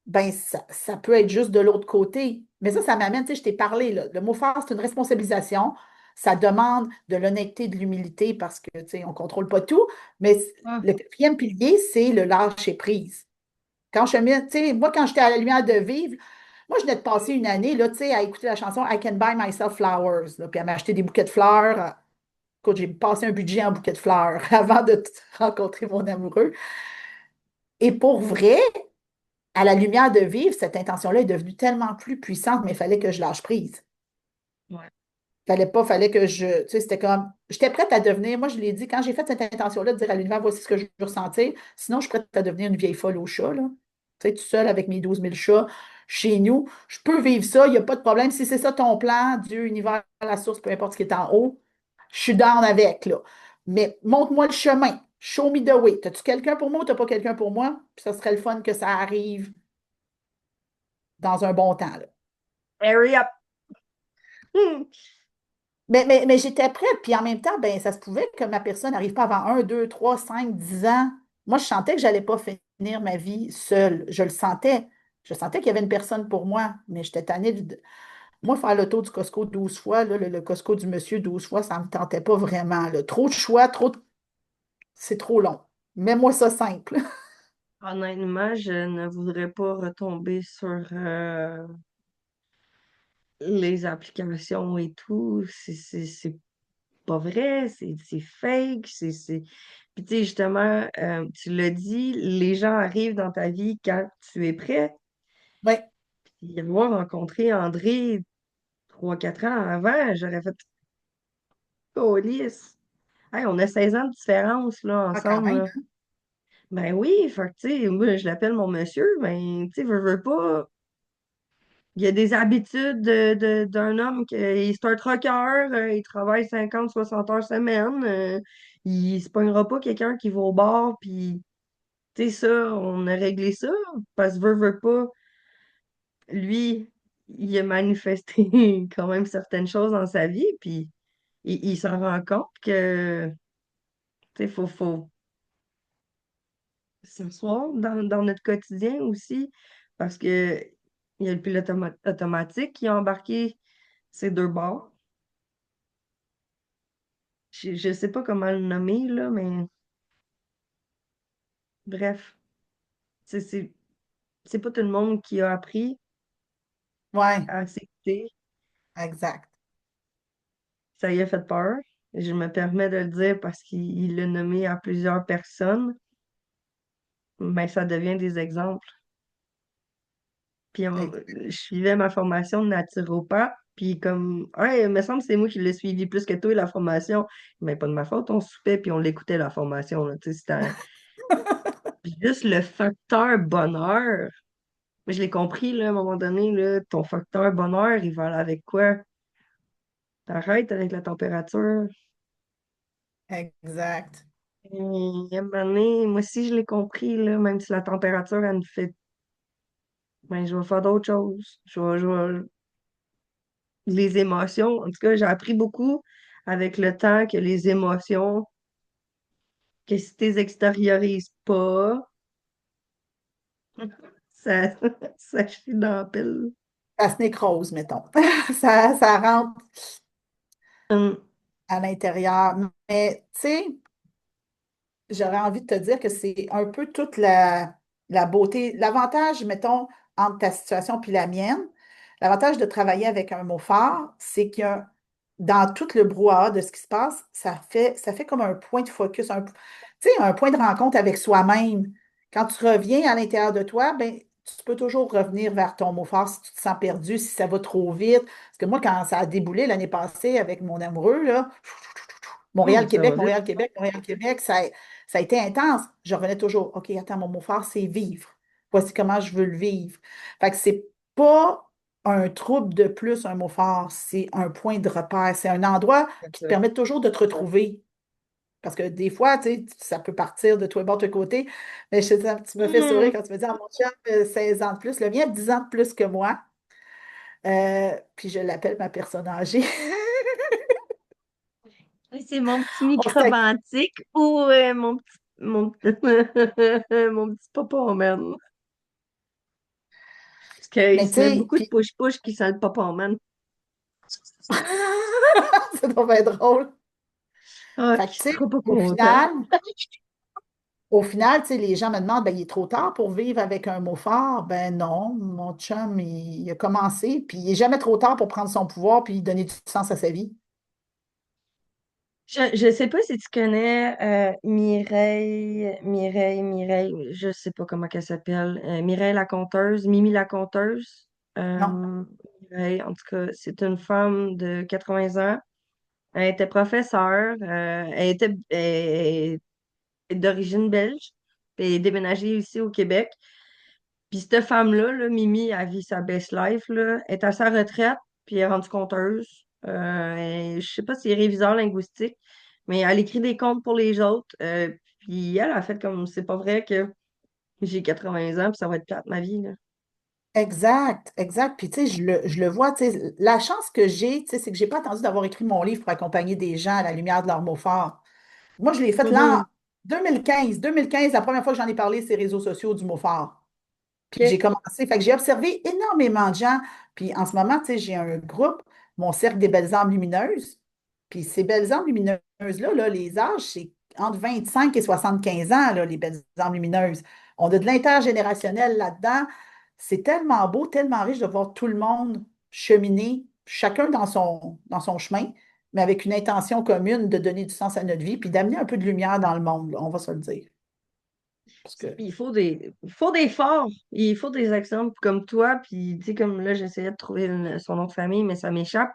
ben ça peut être juste de l'autre côté. Mais ça m'amène, tu sais, je t'ai parlé, là, le mot phare, c'est une responsabilisation. Ça demande de l'honnêteté, de l'humilité parce que, tu sais, on ne contrôle pas tout. Mais ah, le quatrième pilier, c'est le lâcher prise. Quand je me, tu sais, moi, quand j'étais à la lumière de vivre, moi, je venais de passer une année, là, tu sais, à écouter la chanson I Can Buy Myself Flowers, là, puis à m'acheter des bouquets de fleurs. Écoute, j'ai passé un budget en bouquet de fleurs avant de rencontrer mon amoureux. Et pour vrai, à la lumière de vivre, cette intention-là est devenue tellement plus puissante, mais il fallait que je lâche prise. ouais. Fallait que je, tu sais, c'était comme, j'étais prête à devenir, moi je l'ai dit, quand j'ai fait cette intention-là de dire à l'univers, voici ce que je veux ressentir, sinon je suis prête à devenir une vieille folle au chat, là. Tu sais, tout seul avec mes 12 000 chats chez nous, je peux vivre ça, il n'y a pas de problème. Si c'est ça ton plan, Dieu, univers, la source, peu importe ce qui est en haut, je suis down avec, là. Mais montre-moi le chemin, show me the way. T'as-tu quelqu'un pour moi ou t'as pas quelqu'un pour moi? Puis ça serait le fun que ça arrive dans un bon temps, là. Hurry up! Hmm. Mais j'étais prête, puis en même temps, ben, ça se pouvait que ma personne n'arrive pas avant 1, 2, 3, 5, 10 ans. Moi, je sentais que j'allais pas finir ma vie seule. Je le sentais. Je sentais qu'il y avait une personne pour moi, mais j'étais tannée moi, faire le tour du Costco 12 fois, là, le Costco du monsieur 12 fois, ça ne me tentait pas vraiment, là. Trop de choix, c'est trop long. Mets-moi ça simple. Honnêtement, je ne voudrais pas retomber sur les applications et tout. C'est pas vrai, c'est fake, Puis tu sais, justement, tu l'as dit, les gens arrivent dans ta vie quand tu es prêt. Oui, Puis avoir rencontré André 3 4 ans avant, j'aurais fait oh, lisse. Hey, on a 16 ans de différence là, ah, quand ensemble, même, là. hein? Ben oui, fait que tu sais, moi je l'appelle mon monsieur, ben tu sais, veux pas. Il y a des habitudes d'un homme qui c'est un trucker, il travaille 50 60 heures semaine, il se pognera pas quelqu'un qui va au bar, puis tu sais ça, on a réglé ça, parce que veut pas, lui, il a manifesté quand même certaines choses dans sa vie, puis il s'en rend compte que, tu sais, faut s'asseoir dans notre quotidien aussi, parce que il y a le pilote automatique qui a embarqué ces deux bords. Je sais pas comment le nommer, là, mais bref, c'est c'est- c'est pas tout le monde qui a appris Oui, à s'écouter. exact. Ça y a fait peur. Je me permets de le dire parce qu'il l'a nommé à plusieurs personnes, mais ça devient des exemples. Puis je suivais ma formation de naturopathe, puis comme, ouais, il me semble que c'est moi qui l'ai suivi plus que toi, la formation. Mais pas de ma faute, on soupait puis on l'écoutait, la formation, là. Tu sais, puis juste le facteur bonheur. Mais je l'ai compris, là, à un moment donné, là, ton facteur bonheur, il va aller avec quoi? T'arrêtes avec la température. Exact. Et à un moment donné, moi aussi, je l'ai compris, là, même si la température, elle me fait. Ben, je vais faire d'autres choses. Les émotions, en tout cas, j'ai appris beaucoup avec le temps que les émotions, que si tu les extériorises pas, ça, ça chie dans la pile. Ça se nécrose, mettons. Ça rentre Hum, à l'intérieur. Mais, tu sais, j'aurais envie de te dire que c'est un peu toute la beauté. L'avantage, mettons, entre ta situation puis la mienne, l'avantage de travailler avec un mot fort, c'est que dans tout le brouhaha de ce qui se passe, ça fait comme un point de focus, tu sais, un point de rencontre avec soi-même. Quand tu reviens à l'intérieur de toi, ben, tu peux toujours revenir vers ton mot fort si tu te sens perdu, si ça va trop vite. Parce que moi, quand ça a déboulé l'année passée avec mon amoureux, là, Ça va Montréal-Québec, vite. Montréal-Québec, Montréal-Québec, ça a été intense. Je revenais toujours, OK, attends, mon mot fort, c'est vivre. Voici comment je veux le vivre. Fait que c'est pas un trouble de plus, un mot fort, c'est un point de repère. C'est un endroit C'est qui te ça. permet toujours de te retrouver. Parce que des fois, tu sais, ça peut partir de toi et bord de côté. Mais tu me fais sourire Mhm. quand tu me dis, ah, mon chum, 16 ans de plus, le mien a 10 ans de plus que moi. Puis je l'appelle ma personne âgée. C'est mon petit On se taquine. micro-bantique ou mon petit, mon petit papa, man. Parce qu'il Mais tu se met sais, beaucoup de puis push-push qui sent le papa, man. c'est donc bien drôle. Ah, Fait je que, suis tu sais, trop pas content. au final, tu sais, les gens me demandent, ben, il est trop tard pour vivre avec un mot fort. Ben non, mon chum, il a commencé, puis il n'est jamais trop tard pour prendre son pouvoir puis donner du sens à sa vie. Je sais pas si tu connais Mireille, je sais pas comment elle s'appelle. Mireille la conteuse, Mimi la conteuse. Non, Mireille, en tout cas, c'est une femme de 80 ans. Elle était professeure. Elle est d'origine belge. Puis elle est déménagée ici au Québec. Puis cette femme-là, là, Mimi, elle vit sa best life, là, est à sa retraite, puis elle est rendue conteuse. Je sais pas si elle est réviseur linguistique, mais elle écrit des contes pour les autres. Puis elle a fait comme, c'est pas vrai que j'ai 80 ans, puis ça va être plate ma vie, là. exact, exact. Puis, tu sais, je le vois, tu sais, la chance que j'ai, tu sais, c'est que j'ai pas attendu d'avoir écrit mon livre pour accompagner des gens à la lumière de leurs mots forts. Moi, je l'ai fait là Mhm. en 2015. 2015, la première fois que j'en ai parlé, c'est les réseaux sociaux du mot fort. Puis j'ai OK. commencé, fait que j'ai observé énormément de gens. Puis en ce moment, tu sais, j'ai un groupe, mon cercle des belles âmes lumineuses. Puis ces belles âmes lumineuses-là, là, les âges, c'est entre 25 et 75 ans, là, les belles âmes lumineuses. On a de l'intergénérationnel là-dedans. C'est tellement beau, tellement riche de voir tout le monde cheminer, chacun dans son chemin, mais avec une intention commune de donner du sens à notre vie, puis d'amener un peu de lumière dans le monde, là, on va se le dire. Parce que, Il faut des forts, il faut des exemples comme toi, puis tu sais, comme là, j'essayais de trouver son nom de famille, mais ça m'échappe.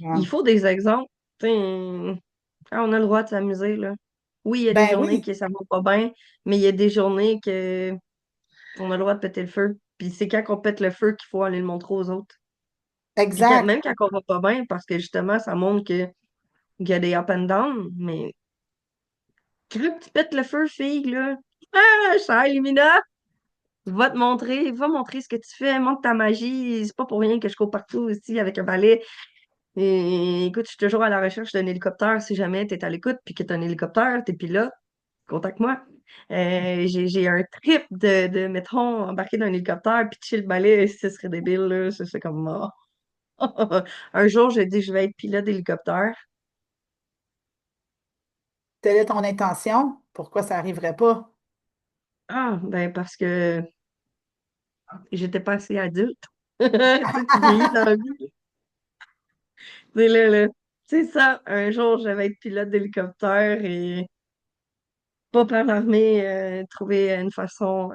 ouais. Il faut des exemples. Tu sais, on a le droit de s'amuser, là. Oui, il y a des Ben journées oui, que ça va pas bien, mais il y a des journées que on a le droit de péter le feu. Puis c'est quand on pète le feu qu'il faut aller le montrer aux autres. Puis exact. même quand on va pas bien, parce que justement, ça montre qu'il y a des up and down, mais quand tu pètes le feu, fille, là, ah, cher Lumina, va montrer ce que tu fais, montre ta magie. C'est pas pour rien que je cours partout aussi avec un balai. Et écoute, je suis toujours à la recherche d'un hélicoptère. Si jamais tu es à l'écoute puis que tu un hélicoptère, t'es pilote, contacte-moi. J'ai un trip mettons, embarquer dans un hélicoptère puis chill le balai, ce serait débile, là. C'est comme mort. Un jour, j'ai dit je vais être pilote d'hélicoptère. Telle est ton intention, pourquoi ça n'arriverait pas? Ah, ben parce que j'étais pas assez adulte. Tu sais, tu vieillis dans la vie. C'est là. C'est ça, un jour, je vais être pilote d'hélicoptère et pas par l'armée, trouver une façon.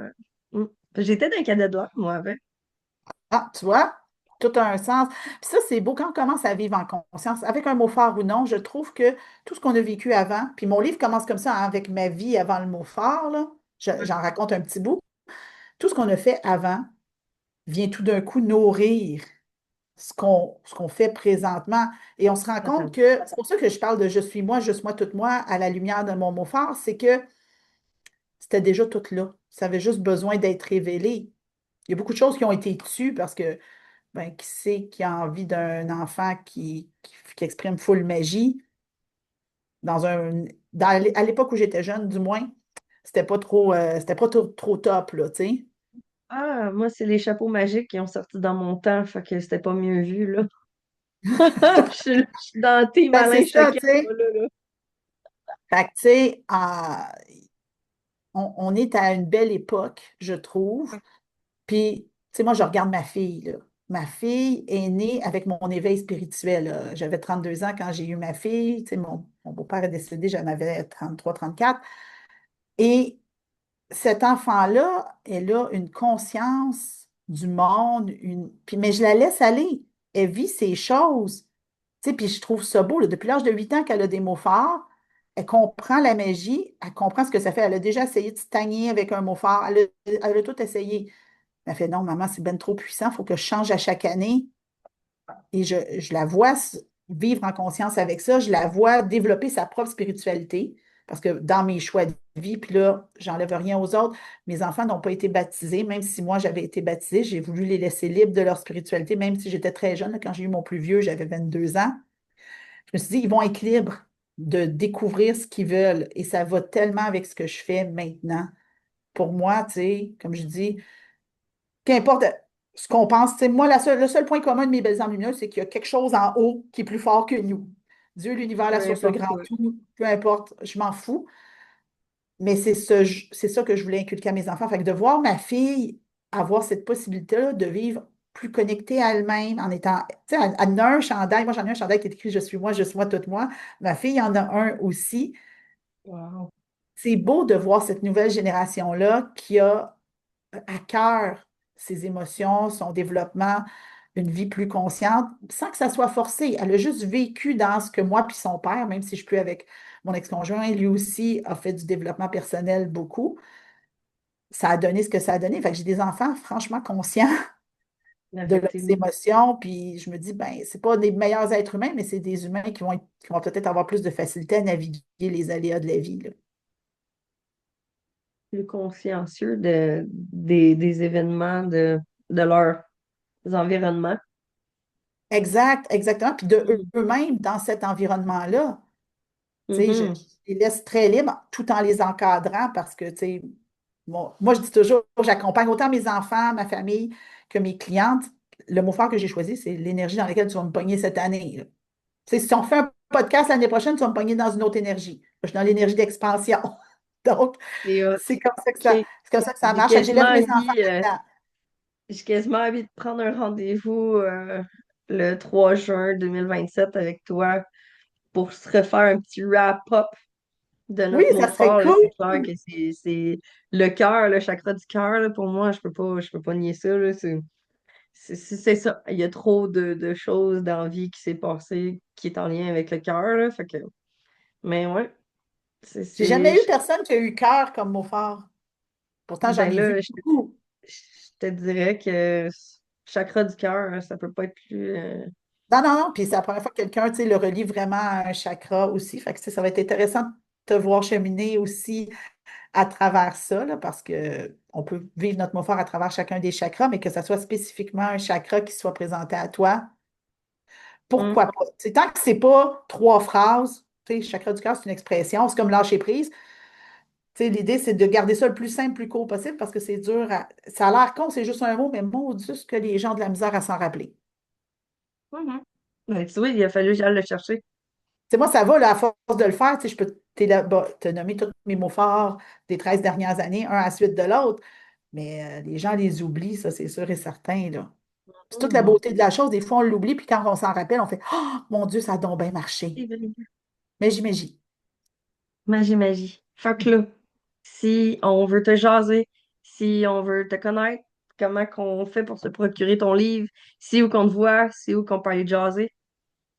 Mm. J'étais dans un cadet de l'or, moi, avec. Ah, tu vois, tout a un sens. Puis ça, c'est beau quand on commence à vivre en conscience, avec un mot fort ou non. Je trouve que tout ce qu'on a vécu avant, puis mon livre commence comme ça, hein, avec ma vie avant le mot fort, là. J'en raconte un petit bout. Tout ce qu'on a fait avant vient tout d'un coup nourrir ce qu'on fait présentement. Et on se rend compte Attends. que, c'est pour ça que je parle de je suis moi, juste moi, toute moi, à la lumière de mon mot fort, c'est que c'était déjà tout là. Ça avait juste besoin d'être révélé. Il y a beaucoup de choses qui ont été tues parce que, ben, qui sait qui a envie d'un enfant qui exprime full magie dans à l'époque où j'étais jeune, du moins, c'était pas trop top, là, tu sais. Ah, moi, c'est les chapeaux magiques qui ont sorti dans mon temps, fait que c'était pas mieux vu, là. Je suis dans tes Ben, c'est malins ça, choqués, tu sais. moi, là. Fait que, tu sais, on est à une belle époque, je trouve. Puis, tu sais, moi, je regarde ma fille, là. Ma fille est née avec mon éveil spirituel, là. J'avais 32 ans quand j'ai eu ma fille. Tu sais, mon beau-père est décédé, j'en avais 33, 34. Et cet enfant-là, elle a une conscience du monde, mais je la laisse aller. Elle vit ses choses. Tu sais, puis je trouve ça beau, là. Depuis l'âge de 8 ans qu'elle a des mots forts, elle comprend la magie, elle comprend ce que ça fait. Elle a déjà essayé de se tagner avec un mot fort. Elle a tout essayé. Elle fait non, maman, c'est bien trop puissant, il faut que je change à chaque année. Et je la vois vivre en conscience avec ça, je la vois développer sa propre spiritualité, parce que dans mes choix de vie, puis là, j'enlève rien aux autres, mes enfants n'ont pas été baptisés, même si moi j'avais été baptisée, j'ai voulu les laisser libres de leur spiritualité, même si j'étais très jeune. Là, quand j'ai eu mon plus vieux, j'avais 22 ans. Je me suis dit, ils vont être libres de découvrir ce qu'ils veulent, et ça va tellement avec ce que je fais maintenant. Pour moi, tu sais, comme je dis, qu'importe ce qu'on pense, tu sais, moi, le seul point commun de mes belles âmes lumineuses, c'est qu'il y a quelque chose en haut qui est plus fort que nous. Dieu, l'univers, Peu la source, le importe grand quoi. tout, peu importe, je m'en fous. Mais c'est ça que je voulais inculquer à mes enfants. Fait que de voir ma fille avoir cette possibilité-là de vivre plus connectée à elle-même en étant, tu sais, elle en a un chandail. Moi, j'en ai un chandail qui est écrit je suis moi, toute moi. Ma fille en a un aussi. Wow. C'est beau de voir cette nouvelle génération-là qui a à cœur ses émotions, son développement, une vie plus consciente, sans que ça soit forcé. Elle a juste vécu dans ce que moi puis son père, même si je suis plus avec mon ex-conjoint, lui aussi a fait du développement personnel beaucoup. Ça a donné ce que ça a donné. Fait que j'ai des enfants franchement conscients de leurs Effectivement. émotions, puis je me dis, ben, c'est pas des meilleurs êtres humains, mais c'est des humains qui vont peut-être avoir plus de facilité à naviguer les aléas de la vie, là. Plus consciencieux des événements de leurs environnements. Exact, exactement. Puis de Mhm. eux-mêmes dans cet environnement-là. Tu sais, je Mhm. les laisse très libres tout en les encadrant parce que, tu sais, moi, je dis toujours, j'accompagne autant mes enfants, ma famille que mes clientes. Le mot fort que j'ai choisi, c'est l'énergie dans laquelle tu vas me pogner cette année, là. Tu sais, si on fait un podcast l'année prochaine, tu vas me pogner dans une autre énergie. Je suis dans l'énergie d'expansion. Donc, C'est hot. OK. c'est comme ça que ça J'ai marche. Fait que quasiment j'élève mes enfants envie, là-dedans. j'ai quasiment envie de prendre un rendez-vous le 3 juin 2027 avec toi pour se refaire un petit wrap-up de Oui, notre mot ça serait fort, là. cool. C'est clair que c'est le cœur, le chakra du cœur, là. Pour moi, je peux pas nier ça, là. C'est ça. Il y a trop de choses dans la vie qui s'est passé qui est en lien avec le cœur, là. Fait que, mais ouais, J'ai jamais eu personne qui a eu cœur comme mot fort. Pourtant, j'en ben ai vu là, beaucoup. je te dirais que chakra du cœur, ça peut pas être plus. Non, non, non. Puis c'est la première fois que quelqu'un, tu sais, le relie vraiment à un chakra aussi. Fait que, tu sais, ça va être intéressant de te voir cheminer aussi à travers ça, là, parce que on peut vivre notre mot fort à travers chacun des chakras, mais que ça soit spécifiquement un chakra qui soit présenté à toi, Hum, pourquoi pas? C'est tant que c'est pas trois phrases, tu sais, chakra du cœur, c'est une expression, c'est comme lâcher prise. Tu sais, l'idée, c'est de garder ça le plus simple, plus court possible, parce que c'est dur à. Ça a l'air con, c'est juste un mot, mais mon Dieu, ce que les gens ont de la misère à s'en rappeler. mhm. Ben, tu vois, il a fallu que j'aille le chercher. Tu sais, moi, ça va, là, à force de le faire, tu sais, je peux te nommer tous mes mots forts des 13 dernières années, un à la suite de l'autre, mais les gens les oublient, ça, c'est sûr et certain, là. C'est toute la Hum, beauté de la chose. Des fois, on l'oublie, puis quand on s'en rappelle, on fait oh, mon Dieu, ça a donc bien marché. c'est vrai. Mais j'imagine. Magie, magie. Fait que là, si on veut te jaser, si on veut te connaître, comment qu'on fait pour se procurer ton livre, si où qu'on te voit, si où qu'on peut aller jaser.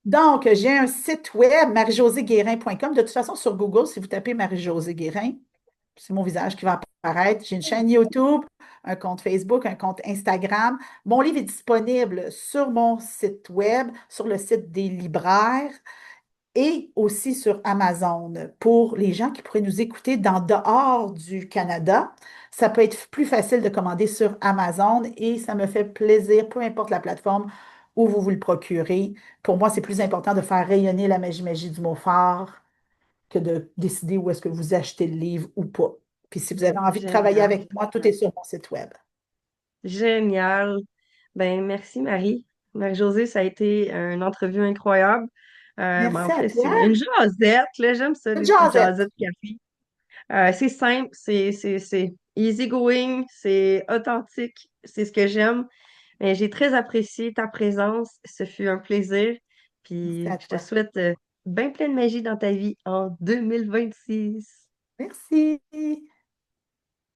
Donc, j'ai un site web, marijoséguérin.com. De toute façon, sur Google, si vous tapez Marie-Josée Guérin, c'est mon visage qui va apparaître. J'ai une chaîne YouTube, un compte Facebook, un compte Instagram. Mon livre est disponible sur mon site web, sur le site des libraires et aussi sur Amazon. Pour les gens qui pourraient nous écouter dehors du Canada, ça peut être plus facile de commander sur Amazon et ça me fait plaisir, peu importe la plateforme où vous vous le procurez. Pour moi, c'est plus important de faire rayonner la magie du mot fort que de décider où est-ce que vous achetez le livre ou pas. Puis si vous avez envie de travailler Génial. avec moi, tout est sur mon site web. Génial. Ben, merci Marie. Marie-Josée, ça a été une entrevue incroyable. Ben, en Merci à fait, c'est toi. une jasette, là, j'aime ça, Une des petites jasette. jasettes café. C'est simple, c'est easy going, c'est authentique, c'est ce que j'aime. Mais j'ai très apprécié ta présence. Ce fut un plaisir. Merci Puis à je te toi. souhaite bien plein de magie dans ta vie en 2026. Merci.